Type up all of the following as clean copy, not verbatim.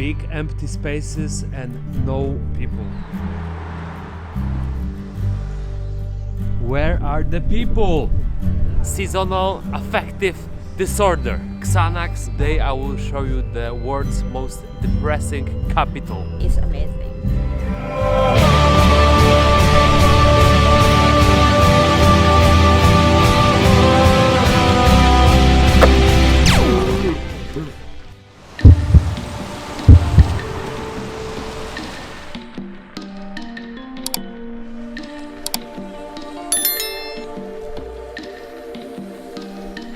big empty spaces and no people. Where are the people? Seasonal affective disorder. Xanax. Today I will show you the world's most depressing capital. It's amazing.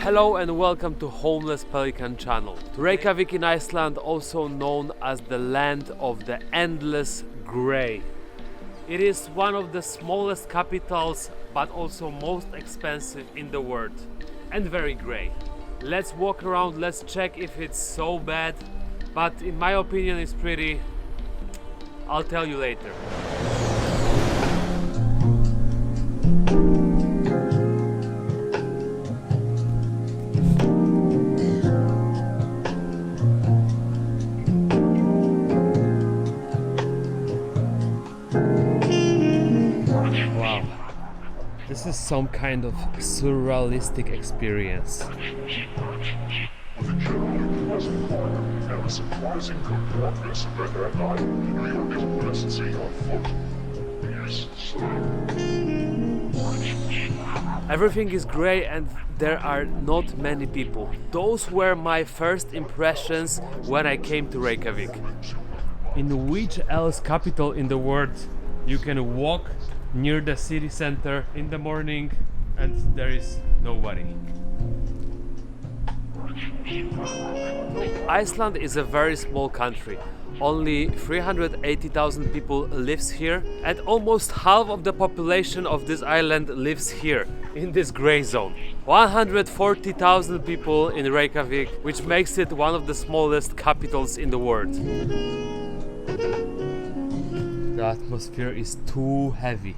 Hello and welcome to Homeless Pelican channel. Reykjavik in Iceland, also known as the land of the endless grey. It is one of the smallest capitals but also most expensive in the world and very grey. Let's walk around, let's check if it's so bad, but in my opinion it's pretty. I'll tell you later. This is some kind of surrealistic experience. Everything is grey and there are not many people. Those were my first impressions when I came to Reykjavik. In which else capital in the world you can walk near the city center in the morning and there is nobody? Iceland is a very small country. Only 380,000 people lives here and almost half of the population of this island lives here in this gray zone. 140,000 people in Reykjavik, which makes it one of the smallest capitals in the world. The atmosphere is too heavy.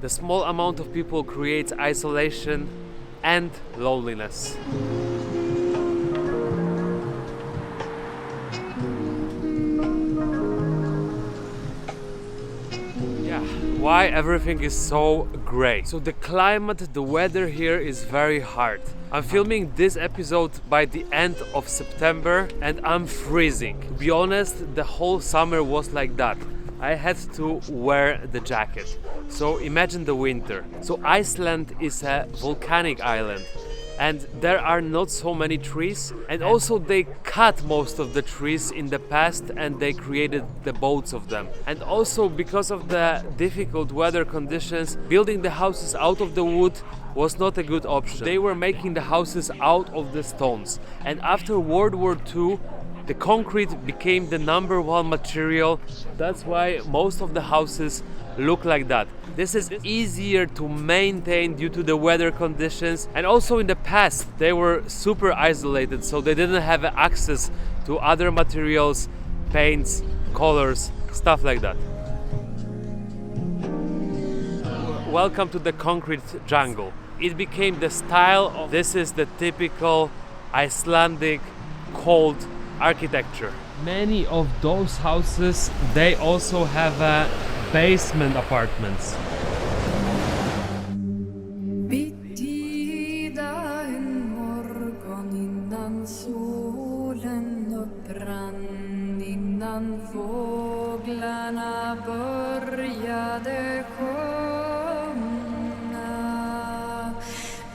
The small amount of people creates isolation and loneliness. Yeah, why everything is so grey? So the climate, the weather here is very hard. I'm filming this episode by the end of September and I'm freezing. To be honest, the whole summer was like that. I had to wear the jacket. So imagine the winter. So Iceland is a volcanic island and there are not so many trees, and also they cut most of the trees in the past and they created the boats of them. And also because of the difficult weather conditions, building the houses out of the wood was not a good option. They were making the houses out of the stones, and after World War II the concrete became the #1 material. That's why most of the houses look like that. This is easier to maintain due to the weather conditions, and also in the past they were super isolated, so they didn't have access to other materials, paints, colors, stuff like that. Welcome to the concrete jungle. It became the style of this is the typical Icelandic cold architecture. Many of those houses, they also have basement apartments. Betida en morgon innan solen upprann, innan fåglarna började sjunga.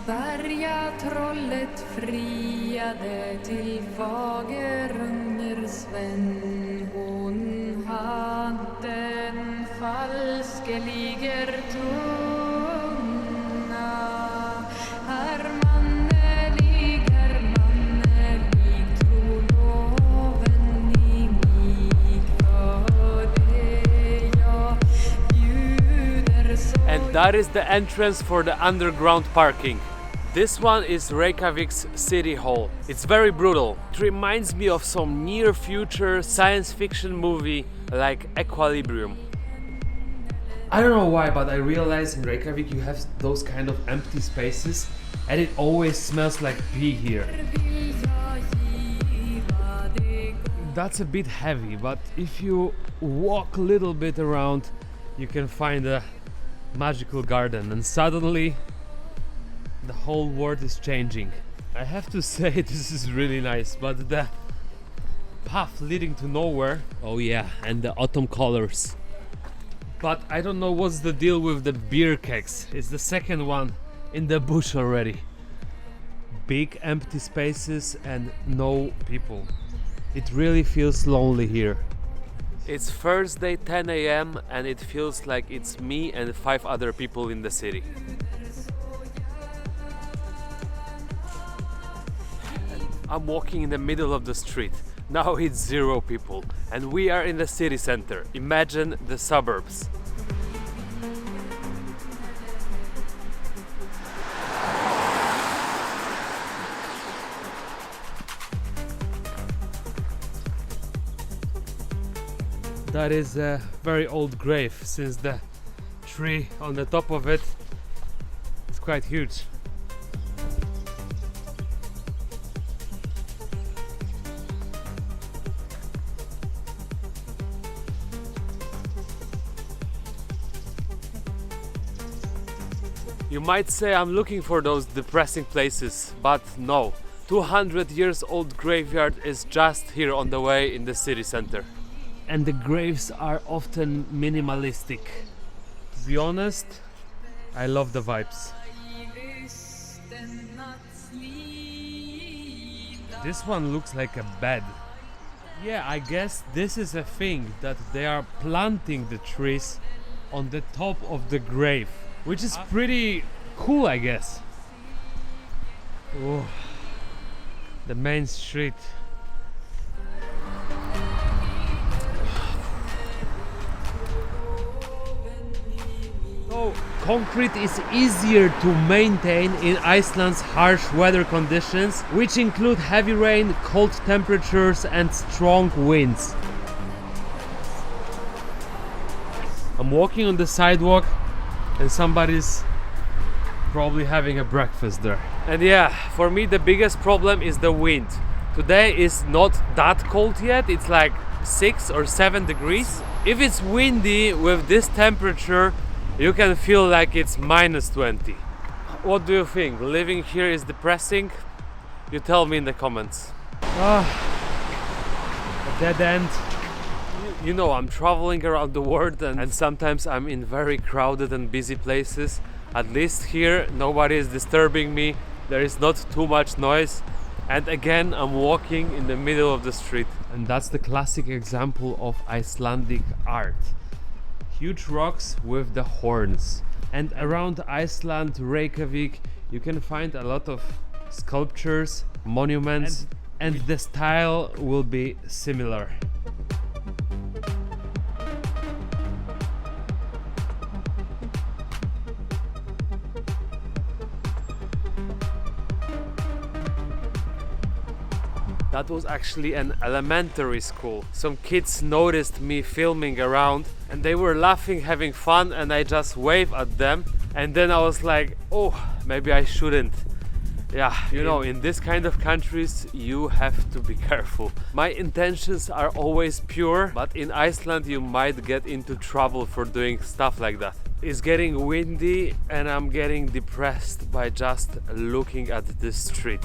Bergatrollet friade till fagerunger Sven. Hon hade en falskeliger tunga. Herr mannelig, tro loven i mig, för det jag bjuder så. And that is the entrance for the underground parking. This one is Reykjavik's City Hall. It's very brutal. It reminds me of some near future science fiction movie like Equilibrium. I don't know why, but I realize in Reykjavik you have those kind of empty spaces and it always smells like pee here. that's a bit heavy, but if you walk a little bit around, you can find a magical garden, and suddenly the whole world is changing. I have to say, this is really nice, but the path leading to nowhere, oh yeah, and the autumn colors. But I don't know what's the deal with the beer kegs. It's the second one in the bush already. Big empty spaces and no people. It really feels lonely here. It's Thursday 10 a.m. and it feels like it's me and 5 other people in the city. I'm walking in the middle of the street. Now it's 0 people and we are in the city center. Imagine the suburbs. That is a very old grave, since the tree on the top of it is quite huge. You might say I'm looking for those depressing places, but no. 200 years old graveyard is just here on the way in the city center. And the graves are often minimalistic. To be honest, I love the vibes. This one looks like a bed. Yeah, I guess this is a thing, that they are planting the trees on the top of the grave, which is pretty cool, I guess. Oh, the main street. So, concrete is easier to maintain in Iceland's harsh weather conditions, which include heavy rain, cold temperatures and strong winds. I'm walking on the sidewalk and somebody's probably having a breakfast there. And yeah, for me the biggest problem is the wind. Today is not that cold yet, it's like 6 or 7 degrees. If it's windy with this temperature, you can feel like it's -20. What do you think? Living here is depressing? You tell me in the comments. A dead end. You know, I'm traveling around the world and sometimes I'm in very crowded and busy places. At least here nobody is disturbing me, there is not too much noise, and again I'm walking in the middle of the street. And that's the classic example of Icelandic art. Huge rocks with the horns. And around Iceland, Reykjavik, you can find a lot of sculptures, monuments, and the style will be similar. That was actually an elementary school. Some kids noticed me filming around and they were laughing, having fun, and I just waved at them. And then I was like, oh, maybe I shouldn't. Yeah, you know, in this kind of countries you have to be careful. My intentions are always pure, but in Iceland you might get into trouble for doing stuff like that. It's getting windy and I'm getting depressed by just looking at this street.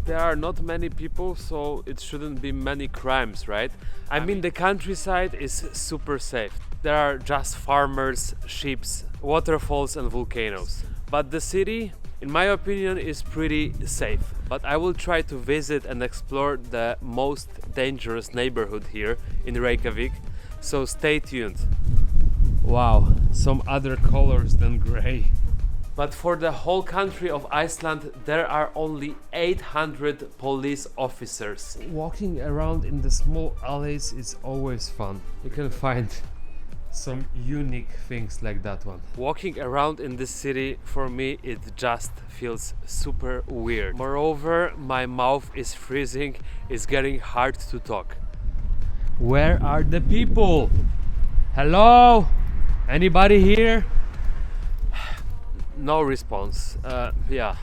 There are not many people, so it shouldn't be many crimes, right? I mean, the countryside is super safe. There are just farmers, sheep, waterfalls and volcanoes. But the city, in my opinion, is pretty safe. But I will try to visit and explore the most dangerous neighborhood here in Reykjavik, so stay tuned. Wow, some other colors than gray. But for the whole country of Iceland, there are only 800 police officers. Walking around in the small alleys is always fun. You can find some unique things like that one. Walking around in this city, for me, it just feels super weird. Moreover, my mouth is freezing, it's getting hard to talk. Where are the people? Hello? Anybody here? No response. Yeah,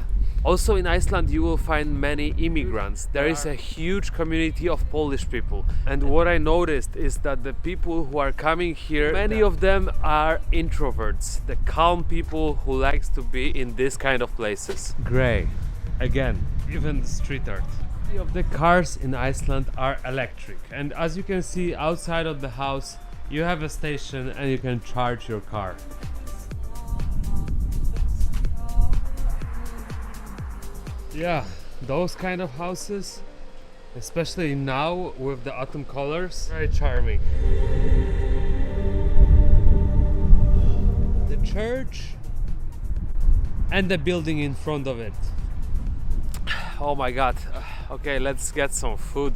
Also in Iceland you will find many immigrants. There is a huge community of Polish people. And what I noticed is that the people who are coming here, many of them are introverts, the calm people who likes to be in this kind of places. Grey. Again, even the street art. Many of the cars in Iceland are electric. And as you can see outside of the house, you have a station and you can charge your car. Yeah, those kind of houses, especially now with the autumn colors, very charming. The church and the building in front of it. Oh my god. Okay, let's get some food.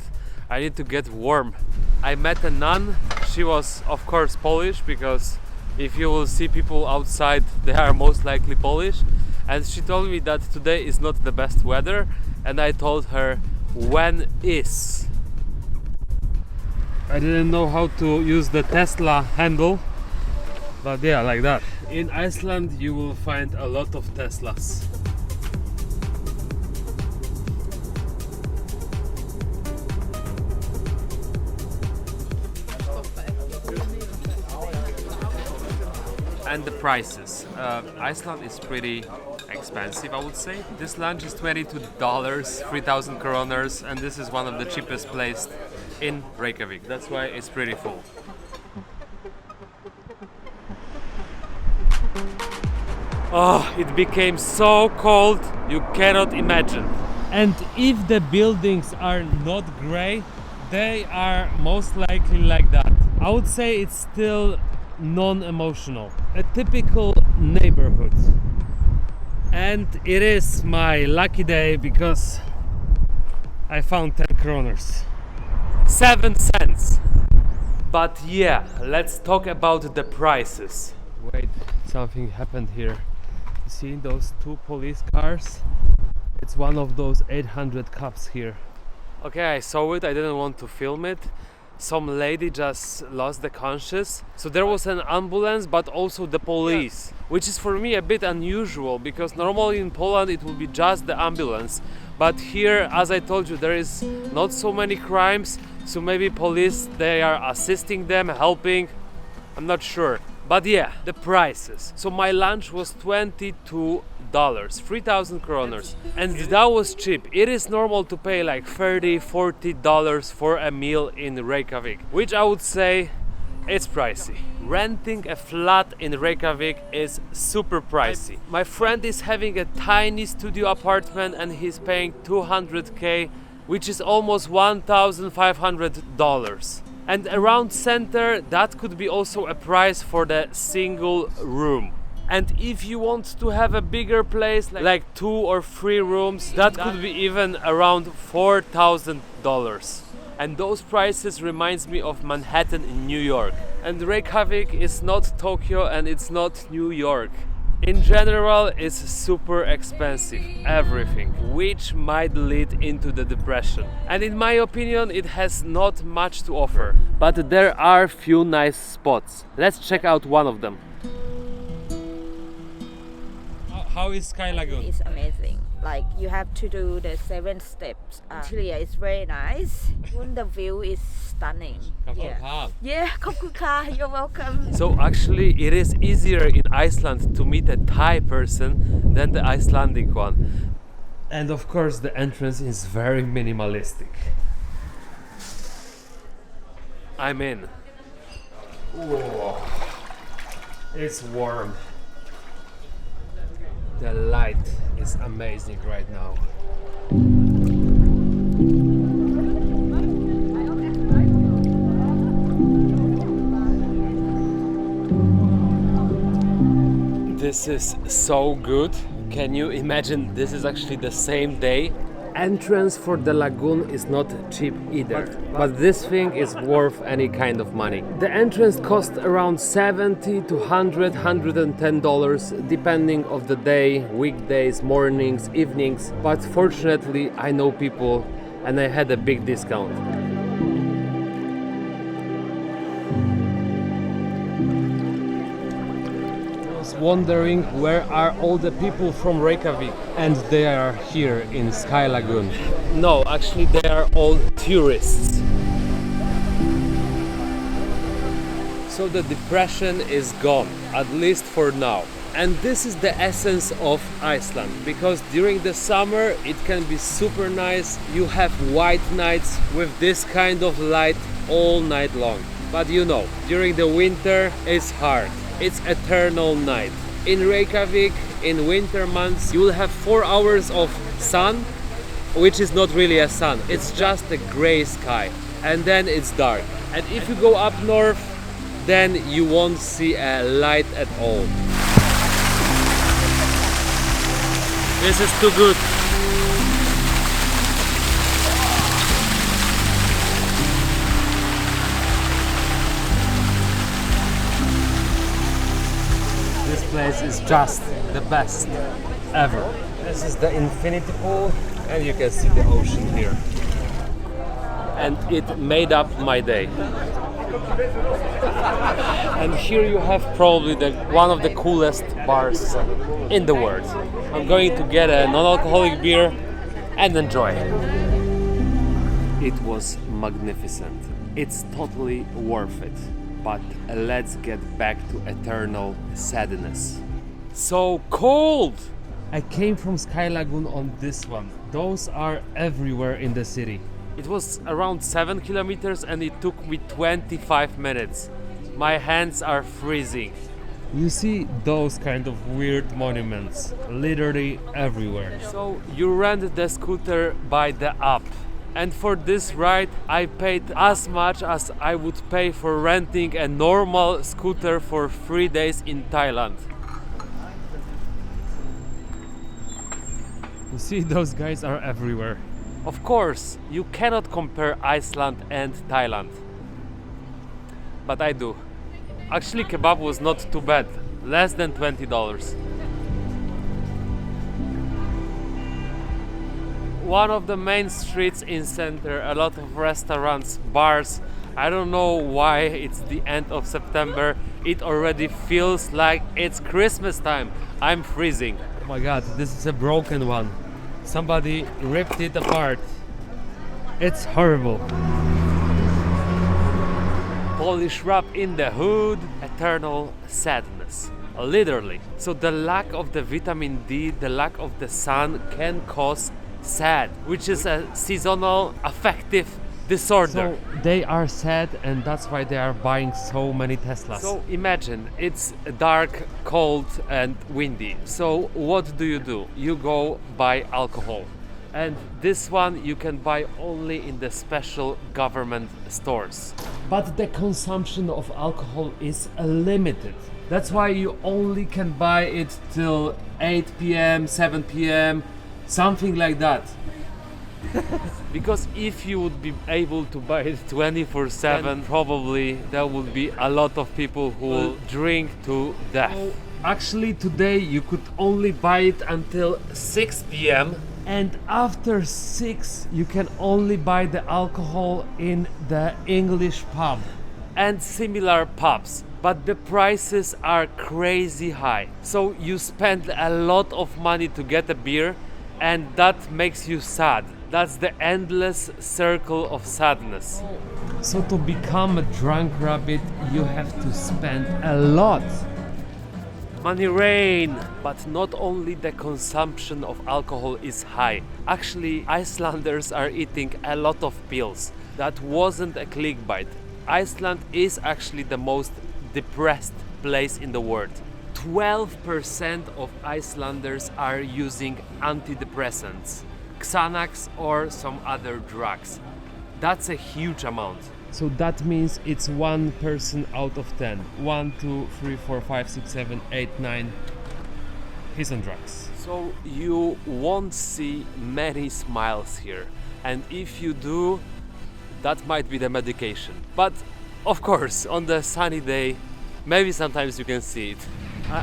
I need to get warm. I met a nun. She was of course Polish, because if you will see people outside, they are most likely Polish. And she told me that today is not the best weather, and I told her, when is? I didn't know how to use the Tesla handle, but yeah, like that. In Iceland you will find a lot of Teslas. And the prices. Iceland is pretty expensive, I would say. This lunch is $22, 3,000 kroners, and this is one of the cheapest places in Reykjavik. That's why it's pretty full. Oh, it became so cold, you cannot imagine. And if the buildings are not grey, they are most likely like that. I would say it's still non-emotional. A typical neighborhood. And it is my lucky day because I found 10 kroners. 7 cents. But yeah, let's talk about the prices. Wait, something happened here. You see those 2 police cars? It's one of those 800 cops here. Okay, I saw it, I didn't want to film it. Some lady just lost the conscious. So there was an ambulance, but also the police, which is for me a bit unusual, because normally in Poland it will be just the ambulance. But here, as I told you, there is not so many crimes, so maybe police, they are assisting them, helping. I'm not sure. But yeah, the prices. So my lunch was $22, 3,000 kroners, and that was cheap. It is normal to pay like $30, $40 for a meal in Reykjavik, which I would say it's pricey. Renting a flat in Reykjavik is super pricey. My friend is having a tiny studio apartment and he's paying 200k, which is almost $1,500. And around center, that could be also a price for the single room. And if you want to have a bigger place, like 2 or 3 rooms, that could be even around $4,000. And those prices reminds me of Manhattan in New York. And Reykjavik is not Tokyo and it's not New York. In general, it's super expensive, everything, which might lead into the depression. And in my opinion, it has not much to offer. But there are few nice spots. Let's check out one of them. How is Sky Lagoon? It's amazing. Like you have to do the 7 steps. Interior is very nice. Even the view is stunning. Yeah, khop khun ka. You're welcome. So actually it is easier in Iceland to meet a Thai person than the Icelandic one. And of course the entrance is very minimalistic. I'm in. Whoa. It's warm. The light is amazing right now. This is so good. Can you imagine, this is actually the same day? Entrance for the lagoon is not cheap either, but this thing is worth any kind of money. The entrance costs around $70 to $100, $110 depending of the day, weekdays, mornings, evenings, but fortunately I know people and I had a big discount. Those wondering where are all the people from Reykjavik, and they are here in Sky Lagoon. No, actually they are all tourists. So the depression is gone, at least for now. And this is the essence of Iceland, because during the summer it can be super nice. You have white nights with this kind of light all night long. But you know, during the winter it's hard. It's eternal night. In Reykjavik, in winter months, you will have 4 hours of sun, which is not really a sun. It's just a gray sky. And then it's dark. And if you go up north, then you won't see a light at all. This is too good. This place is just the best ever. This is the infinity pool, and you can see the ocean here. And it made up my day. And here you have probably one of the coolest bars in the world. I'm going to get a non-alcoholic beer and enjoy. It was magnificent. It's totally worth it. But let's get back to eternal sadness. So cold! I came from Sky Lagoon on this one. Those are everywhere in the city. It was around 7 kilometers and it took me 25 minutes. My hands are freezing. You see those kind of weird monuments literally everywhere. So you rent the scooter by the app. And for this ride I paid as much as I would pay for renting a normal scooter for 3 days in Thailand. You see, those guys are everywhere. Of course, you cannot compare Iceland and Thailand. But I do. Actually, kebab was not too bad. Less than $20. One of the main streets in center, a lot of restaurants, bars. I don't know why it's the end of September. It already feels like it's Christmas time. I'm freezing. Oh my god, this is a broken one. Somebody ripped it apart. It's horrible. Polish wrap in the hood. Eternal sadness. Literally. So the lack of the vitamin D, the lack of the sun can cause SAD, which is a seasonal affective disorder. So they are sad and that's why they are buying so many Teslas. So imagine it's dark, cold and windy. So what do? You go buy alcohol. And this one you can buy only in the special government stores. But the consumption of alcohol is limited. That's why you only can buy it till 8 p.m., 7 p.m., something like that. Because if you would be able to buy it 24/7, probably there would be a lot of people who will drink to death. Actually today you could only buy it until 6 p.m. and after 6 you can only buy the alcohol in the English pub and similar pubs. But the prices are crazy high. So you spend a lot of money to get a beer and that makes you sad. That's the endless circle of sadness. So to become a drunk rabbit, you have to spend a lot. Money rain! But not only the consumption of alcohol is high. Actually, Icelanders are eating a lot of pills. That wasn't a clickbait. Iceland is actually the most depressed place in the world. 12% of Icelanders are using antidepressants, Xanax or some other drugs. That's a huge amount. So that means it's 1 person out of 10. 1, 2, 3, 4, 5, 6, 7, 8, 9. He's on drugs. So you won't see many smiles here. And if you do, that might be the medication. But of course, on the sunny day, maybe sometimes you can see it.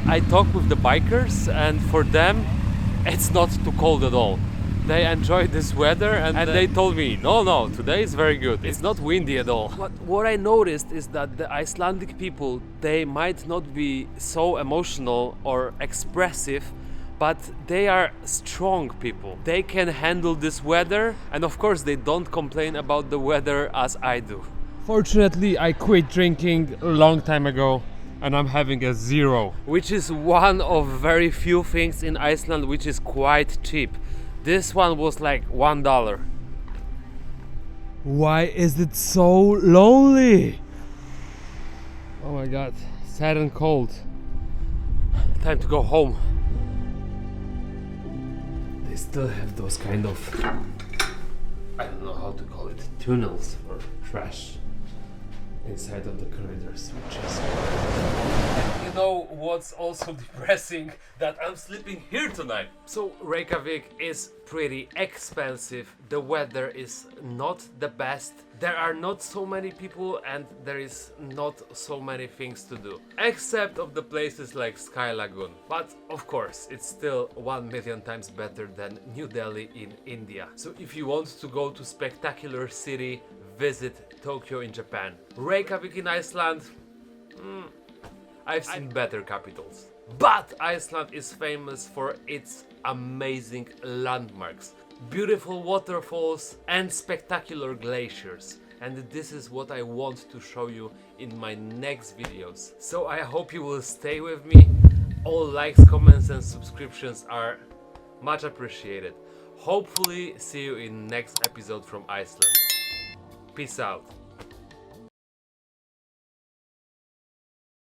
I talk with the bikers and for them, it's not too cold at all. they enjoy this weather, and they told me, no, today is very good. It's not windy at all. What I noticed is that the Icelandic people, they might not be so emotional or expressive, but they are strong people. They can handle this weather, and of course they don't complain about the weather as I do. Fortunately, I quit drinking a long time ago, and I'm having a 0, which is one of very few things in Iceland which is quite cheap. This one was like $1. Why is it so lonely? Oh my god, sad and cold. Time to go home. They still have those kind of, I don't know how to call it, tunnels or trash inside of the corridors, which is... And you know what's also depressing? That I'm sleeping here tonight. So Reykjavik is pretty expensive, the weather is not the best, there are not so many people, and there is not so many things to do, except of the places like Sky Lagoon. But of course, it's still 1,000,000 times better than New Delhi in India. So if you want to go to spectacular city, visit Tokyo in Japan. Reykjavik in Iceland, I've seen better capitals. But Iceland is famous for its amazing landmarks, beautiful waterfalls and spectacular glaciers. And this is what I want to show you in my next videos. So I hope you will stay with me. All likes, comments and subscriptions are much appreciated. Hopefully see you in next episode from Iceland. Peace out.